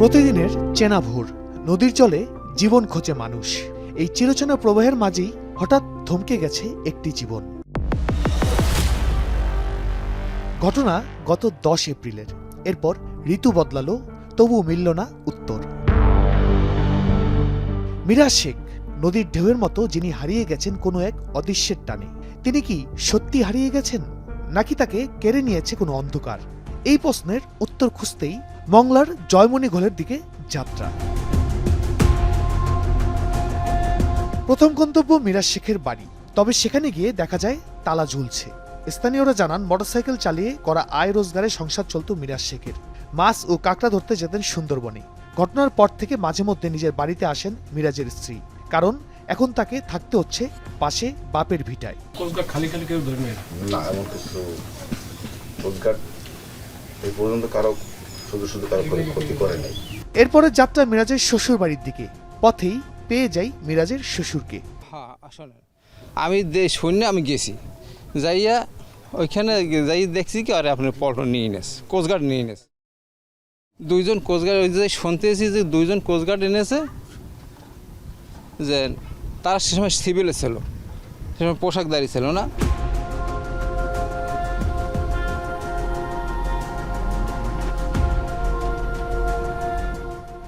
প্রতিদিনের চেনা ভোর, নদীর জলে জীবন খোঁজে মানুষ। এই চিরচেনা প্রবাহের মাঝেই হঠাৎ থমকে গেছে একটি জীবন। ঘটনা গত 10 এপ্রিলের। এরপর ঋতু বদলালো, তবু মিলল না উত্তর। মিরাজ শেখ, নদীর ঢেউয়ের মতো যিনি হারিয়ে গেছেন কোনো এক অদৃশ্যের টানে। তিনি কি সত্যি হারিয়ে গেছেন, নাকি তাকে কেড়ে নিয়েছে কোনো অন্ধকার? এই প্রশ্নের উত্তর খুঁজতেই মংলার জয়মণি ঘোলের দিকে যাত্রা। প্রথম গন্তব্য মিরাজ শেখের বাড়ি। তবে সেখানে গিয়ে দেখা যায় তালা ঝুলছে। স্থানীয়রা জানান, মোটরসাইকেল চালিয়ে করা আয় রোজগারে সংসার চলত মিরাজ শেখের। মাছ ও কাঁকড়া ধরতে যেতেন সুন্দরবনে। ঘটনার পর থেকে মাঝে মধ্যে নিজের বাড়িতে আসেন মিরাজের স্ত্রী, কারণ এখন তাকে থাকতে হচ্ছে পাশে বাপের ভিটায়। খালি খালি কেউ ধরে নেয় না, এমন কিছু কোস্টগার্ড এই পর্যন্ত কারো শুধু কারো ক্ষতি করে নাই। এরপরে যাত্রা মিরাজের শ্বশুর বাড়ির দিকে। পথেই পেয়ে যাই মিরাজের শ্বশুরকে। হ্যাঁ, আসলে আমি শূন্য আমি গেছি যাইয়া ওইখানে যাই দেখছি কি আরে আপনার পল্টন নিয়ে নেস, কোস্টগার্ড নিয়ে নেস। দুইজন কোস্টগার্ড ওই যে শুনতেছি যে দুইজন কোস্টগার্ড এনেছে, যে তারা সে সময় সিভিলে ছিল, সে সময় পোশাকদারি ছিল না।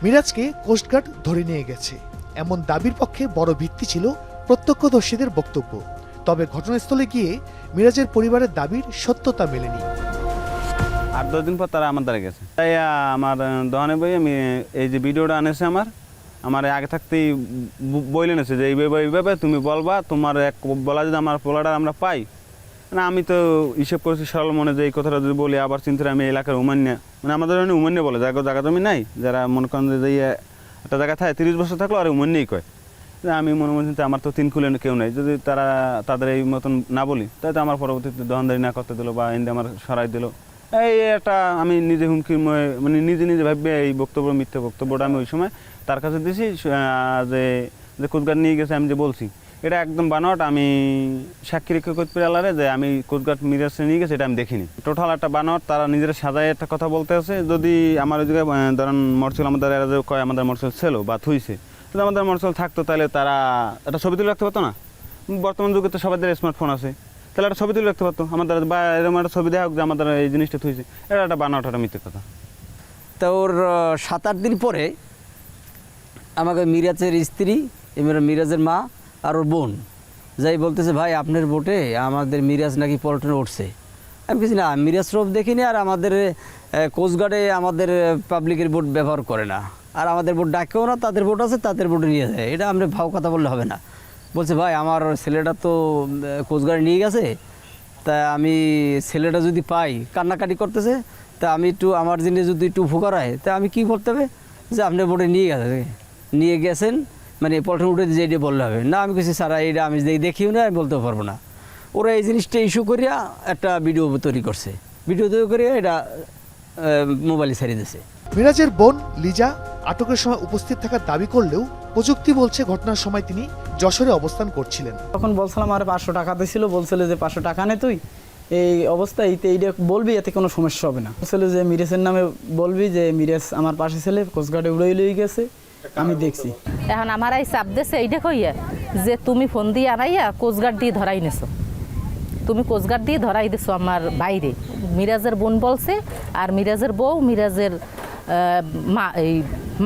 মিরাজকে কোস্টগার্ড ধরে নিয়ে গেছে, এমন দাবির পক্ষে বড় ভিত্তি ছিল প্রত্যক্ষদর্শীদের বক্তব্য। তবে ঘটনাস্থলে গিয়ে মিরাজের পরিবারের দাবির সত্যতা মেলেনি। 8-10 দিন পর তারা আমার দ্বারা গেছে। তাই আমার দোকানে বই আমি এই যে ভিডিওটা আনেছে আমার আগে থাকতেই বইলে নেছে যে এইভাবে তুমি বলবা, তোমার এক বলা যদি আমার পোলাটা আমরা পাই না। আমি তো হিসেব করেছি সরল মনে যে এই কথাটা যদি বলি আবার চিন্তা আমি এলাকার উমান্য, মানে আমাদের উমান্য বলে জায়গা জমি নাই, যারা মনে করেন যে একটা জায়গা থাকে 30 বছর থাকলো আর উমান্যই কয়। আমি মনে করছি আমার তো 3 কুলে কেউ নেই, যদি তাদের এই মতন না বলি তাই তো আমার পরবর্তীতে দোকানদারি না করতে দিল বা এনে আমার সরাই দিল। এই একটা আমি নিজে হুমকি মানে নিজে ভাববে এই বক্তব্য মিথ্যা বক্তব্যটা আমি ওই সময় তার কাছে দিয়েছি যে কোস্টগার্ড নিয়ে গেছে আমি যে বলছি এটা একদম বানোয়াট। আমি সাক্ষী রেখে করতে পারে যে আমি কোস্টগার্ড মিরাজে নিয়ে গেছি, এটা আমি দেখিনি। টোটাল একটা বানোয়াট, তারা নিজেরা সাজায় একটা কথা বলতে আছে। যদি আমার ওই জায়গায় ধরেন মোটরসাইকেল আমাদের এরা যে কয় আমাদের মোটরসাইকেল ছিল বা থুইছে, যদি আমাদের মোটরসাইকেল থাকতো তাহলে তারা একটা ছবি তুলে রাখতে পারতো না? বর্তমান যুগে তো সবাই স্মার্টফোন আছে, তাহলে একটা ছবি তুলে রাখতে পারতো আমাদের, বা এরকম একটা ছবি দেখা হোক যে আমাদের এই জিনিসটা থুইছে। এটা একটা বানোয়াট, একটা মিথ্যে কথা। তা ওর 7-8 দিন পরে আমাকে মিরাজের স্ত্রী, মিরাজের মা আর ওর বোন যাই বলতেছে, ভাই আপনার বোটে আমাদের মিরাজ নাকি পল্টনে উঠছে। আমি কিছু না, মিরাজ রোপ দেখিনি, আর আমাদের কোস্টগার্ডে আমাদের পাবলিকের বোট ব্যবহার করে না, আর আমাদের বোট ডাকেও না, তাদের বোট আছে তাদের বোটে নিয়ে যায়। এটা আমরা ভাও কথা বললে হবে না। বলছে, ভাই আমার ছেলেটা তো কোস্টগার্ডে নিয়ে গেছে, তা আমি ছেলেটা যদি পাই, কান্নাকাটি করতেছে, তা আমি একটু আমার জিনিস যদি একটু উপকার হয় তা আমি কী করতে হবে, যে আপনার বোটে নিয়ে গেছেন মানে পল্টন উঠে যে এটা বললে হবে না। আমি কিছু সারা এটা আমি দেখিও না, আমি বলতে পারবো না। ওরা এই জিনিসটা ইস্যু করিয়া একটা ভিডিও তৈরি করছে, ভিডিও তৈরি করিয়া এটা মোবাইলে ছাড়িয়ে দিয়েছে। মিরাজের বোন লিজা আটকের সময় উপস্থিত থাকার দাবি করলেও প্রযুক্তি বলছে ঘটনার সময় তিনি যশোরে অবস্থান করছিলেন। তখন বলছিলাম আর 500 টাকা দিয়েছিল, বলছিল যে 500 টাকা নে তুই এই অবস্থায় এইটা বলবি, এতে কোনো সমস্যা হবে না। বলছিল যে মিরাজের নামে বলবি যে মিরাজ আমার পাশে ছেলে কোস্টগার্ডে উড়ে লই গেছে, আমি দেখছি। এখন আমার এই চাপ দেশে এইটা কইয়া যে তুমি ফোন দিয়ে আনাইয়া কোস্টগার্ড দিয়ে ধরাই নেছো, তুমি কোস্টগার্ড দিয়ে ধরাই দিছো আমার বাইরে। মিরাজের বোন বলছে, আর মিরাজের বউ, মিরাজের মা, এই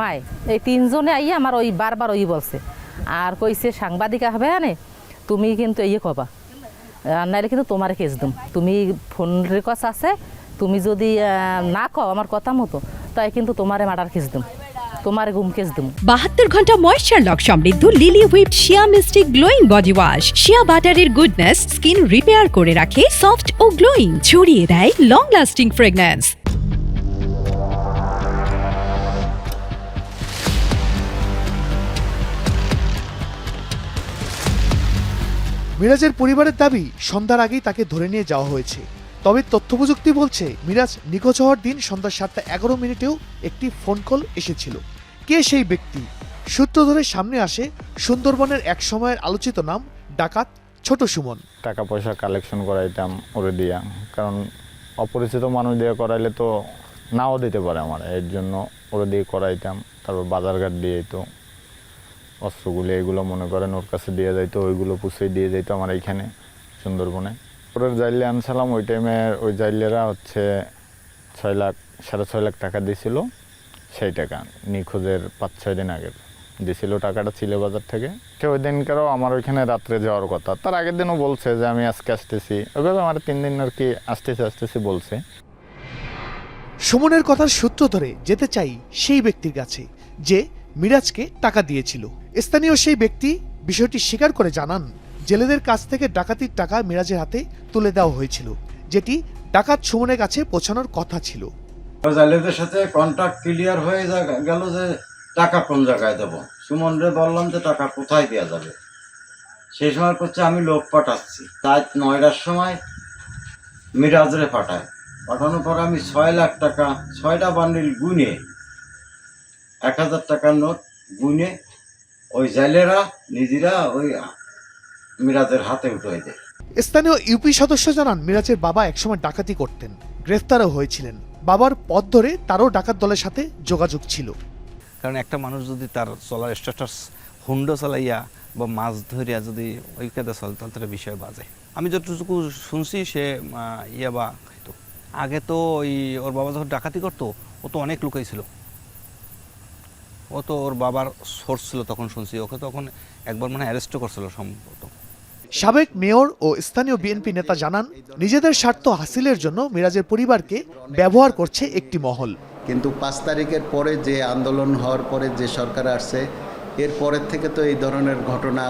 মায়, এই 3 জনে আইয়া আমার ওই বারবার ওই বলছে। আর কইছে সাংবাদিক হবে আনে তুমি কিন্তু এই কবা, আর নাইলে কিন্তু তোমার কেস দিম। তুমি ফোন রেকর্ড আছে, তুমি যদি না কও আমার কথা মতো, তাই কিন্তু তোমারে মার্ডার কেস দিম, তোমার গুম কেস দিম। 72 ঘন্টা ময়েশ্চার লক সমৃদ্ধ লিলি হুইপড শিয়া মিস্টিক গ্লোয়িং বডি ওয়াশ। শিয়া বাটারের গুডনেস স্কিন রিপেয়ার করে রাখে সফট ও গ্লোয়িং, ছড়িয়ে দেয় লং লাস্টিং ফ্রেগন্যান্স। মিরাজের পরিবারের দাবি, সন্ধ্যার আগেই তাকে ধরে নিয়ে যাওয়া হয়েছে। তবে তথ্যপ্রযুক্তি বলছে মিরাজ নিখোঁজ হওয়ার দিন সন্ধ্যা 7:11 একটি ফোন কল এসেছিল। কে সেই ব্যক্তি? সূত্র ধরে সামনে আসে সুন্দরবনের এক সময়ের আলোচিত নাম ডাকাত ছোট সুমন। টাকা পয়সা কালেকশন করাইতাম ওরে দিয়া, কারণ অপরিচিত মানুষ দিয়ে করাইলে তো নাও দিতে পারে আমার, এর জন্য ওরা দিয়ে করাইতাম। তারপর বাজারঘাট দিয়ে যেত, অস্ত্রগুলো এগুলো মনে করেন ওর কাছে দিয়ে যাইতো, ওইগুলো পুষে দিয়ে যেত আমার এইখানে সুন্দরবনে। ওরা জাইলে আনছিলাম, ওই টাইমে ওই জাইলেরা হচ্ছে 6 লাখ 6.5 লাখ টাকা দিয়েছিল। সেই টাকা নিখোঁজের 5-6 দিন আগে দিয়েছিল টাকাটা ছিলে বাজার থেকে। ওই দিনকারও আমার ওইখানে রাত্রে যাওয়ার কথা, তার আগের দিনও বলছে যে আমি আজকে আসতেছি, ওইভাবে আমার 3 দিন আর কি আসতেছি বলছে। সুমনের কথার সূত্র ধরে যেতে চাই সেই ব্যক্তির কাছে যে মিরাজকে টাকা দিয়েছিল। স্থানীয় সেই ব্যক্তি বিষয়টি স্বীকার করে জানান, জেলেদের কাছ থেকে ডাকাতির টাকা মিরাজের হাতে তুলে দেওয়া হয়েছিল, যেটি ডাকাত সুমনের কাছে পৌঁছানোর কথা ছিল। জেলেদের সাথে কন্ট্রাক্ট ক্লিয়ার হয়ে গেল যে টাকা কোন জায়গায় দেবো। সুমনরে বললাম যে টাকা কোথায় দেওয়া যাবে। সেই সময় করছে আমি লোক পাঠাচ্ছি। তাই 9টার সময় মিরাজরে পাঠানোর পর আমি 6 লাখ টাকা 6টা বান্ডিল গুনে 1000 টাকার নোট গুনে ওই জেলেরা নিজেরা ওই মিরাজের হাতে উঠে দেয়। স্থানীয় ইউপি সদস্য জানান, মিরাজের বাবা একসময় ডাকাতি করতেন, গ্রেফতারও হয়েছিলেন। বাবার পথ ধরে তারও ডাকাত দলের সাথে যোগাযোগ ছিল। কারণ একটা মানুষ যদি তার চলার স্ট্যাটাস হুন্ডো চালাইয়া বা মাছ ধরিয়া যদি ওই কাদা চলে, তাহলে তার বিষয় বাজে। আমি যতটুকু শুনছি সে ইয়াবা খাইতো। আগে তো ওই ওর বাবা যখন ডাকাতি করতো, ও তো অনেক লুকাই ছিল, ও তো ওর বাবার সোর্স ছিল তখন শুনছি। ওকে তখন একবার মানে অ্যারেস্টও করছিল সম্ভবত। সাবেক মেয়র ও স্থানীয় বিএনপি নেতা জানান, নিজেদের স্বার্থ হাসিলের জন্য মিরাজের পরিবারকে ব্যবহার করছে একটি মহল। কিন্তু 5 তারিখের পরে যে আন্দোলন হওয়ার পরে যে সরকার আসছে, এর পরের থেকে তো এই ধরনের ঘটনা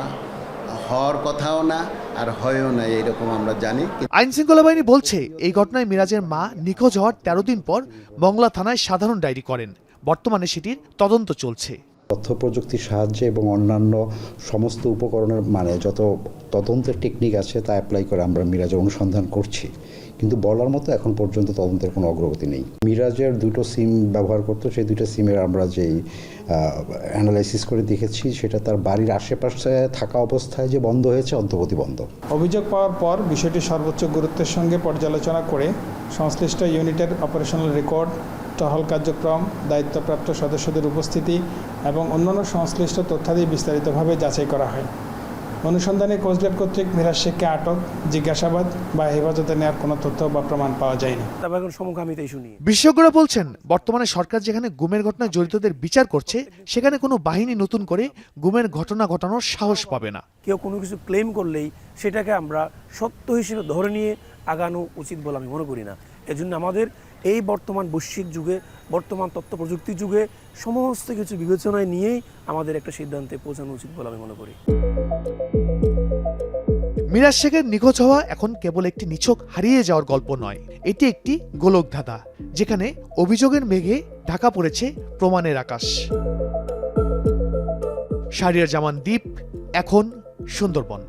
হওয়ার কথাও না, আর হয়ও না, এরকম আমরা জানি। আইন শৃঙ্খলা বাহিনী বলছে, এই ঘটনায় মিরাজের মা নিখোঁজ হওয়ার 13 দিন পর মংলা থানায় সাধারণ ডায়েরি করেন। বর্তমানে সেটির তদন্ত চলছে। তথ্য প্রযুক্তির সাহায্যে এবং অন্যান্য সমস্ত উপকরণের মানে যত তদন্তের টেকনিক আছে তা অ্যাপ্লাই করে আমরা মিরাজের অনুসন্ধান করছি, কিন্তু বলার মতো এখন পর্যন্ত তদন্তের কোনো অগ্রগতি নেই। মিরাজের 2টো সিম ব্যবহার করতো, সেই 2টা সিমের আমরা যেই অ্যানালাইসিস করে দেখেছি, সেটা তার বাড়ির আশেপাশে থাকা অবস্থায় যে বন্ধ হয়েছে, অন্তর্বর্তী বন্ধ। অভিযোগ পাওয়ার পর বিষয়টি সর্বোচ্চ গুরুত্বের সঙ্গে পর্যালোচনা করে সংশ্লিষ্ট ইউনিটের অপারেশনাল রেকর্ড, টহল কার্যক্রম, দায়িত্বপ্রাপ্ত সদস্যদের উপস্থিতি এবং অন্যান্য সংশ্লিষ্ট তথ্যাদি বিস্তারিতভাবে যাচাই করা হয়। অনুসন্ধানে কোস্টগার্ড কর্তৃক মিরাজ শেখকে আটক, জিজ্ঞাসাবাদ বা হেফাজতে নেওয়ার কোনো তথ্য বা প্রমাণ পাওয়া যায়নি। বিশেষজ্ঞরা বলছেন, বর্তমানে সরকার যেখানে গুমের ঘটনায় জড়িতদের বিচার করছে, সেখানে কোনো বাহিনী নতুন করে গুমের ঘটনা ঘটানোর সাহস পাবে না। কেউ কোনো কিছু ক্লেম করলেই সেটাকে আমরা সত্য হিসেবে ধরে নিয়ে আগানো উচিত বলে আমি মনে করি না। এজন্য আমাদের এই বর্তমান বৈশ্বিক যুগে, বর্তমান তথ্য প্রযুক্তির যুগে সমস্ত কিছু বিবেচনায় নিয়েই আমাদের একটা সিদ্ধান্তে পৌঁছানো উচিত বলে আমি মনে করি। মিরাজ শেখের নিখোঁজ হওয়া এখন কেবল একটি নিছক হারিয়ে যাওয়ার গল্প নয়, এটি একটি গোলকধাঁধা, যেখানে অভিযোগের মেঘে ঢাকা পড়েছে প্রমাণের আকাশ। শাহরিয়ার জামান দ্বীপ, এখন সুন্দরবন।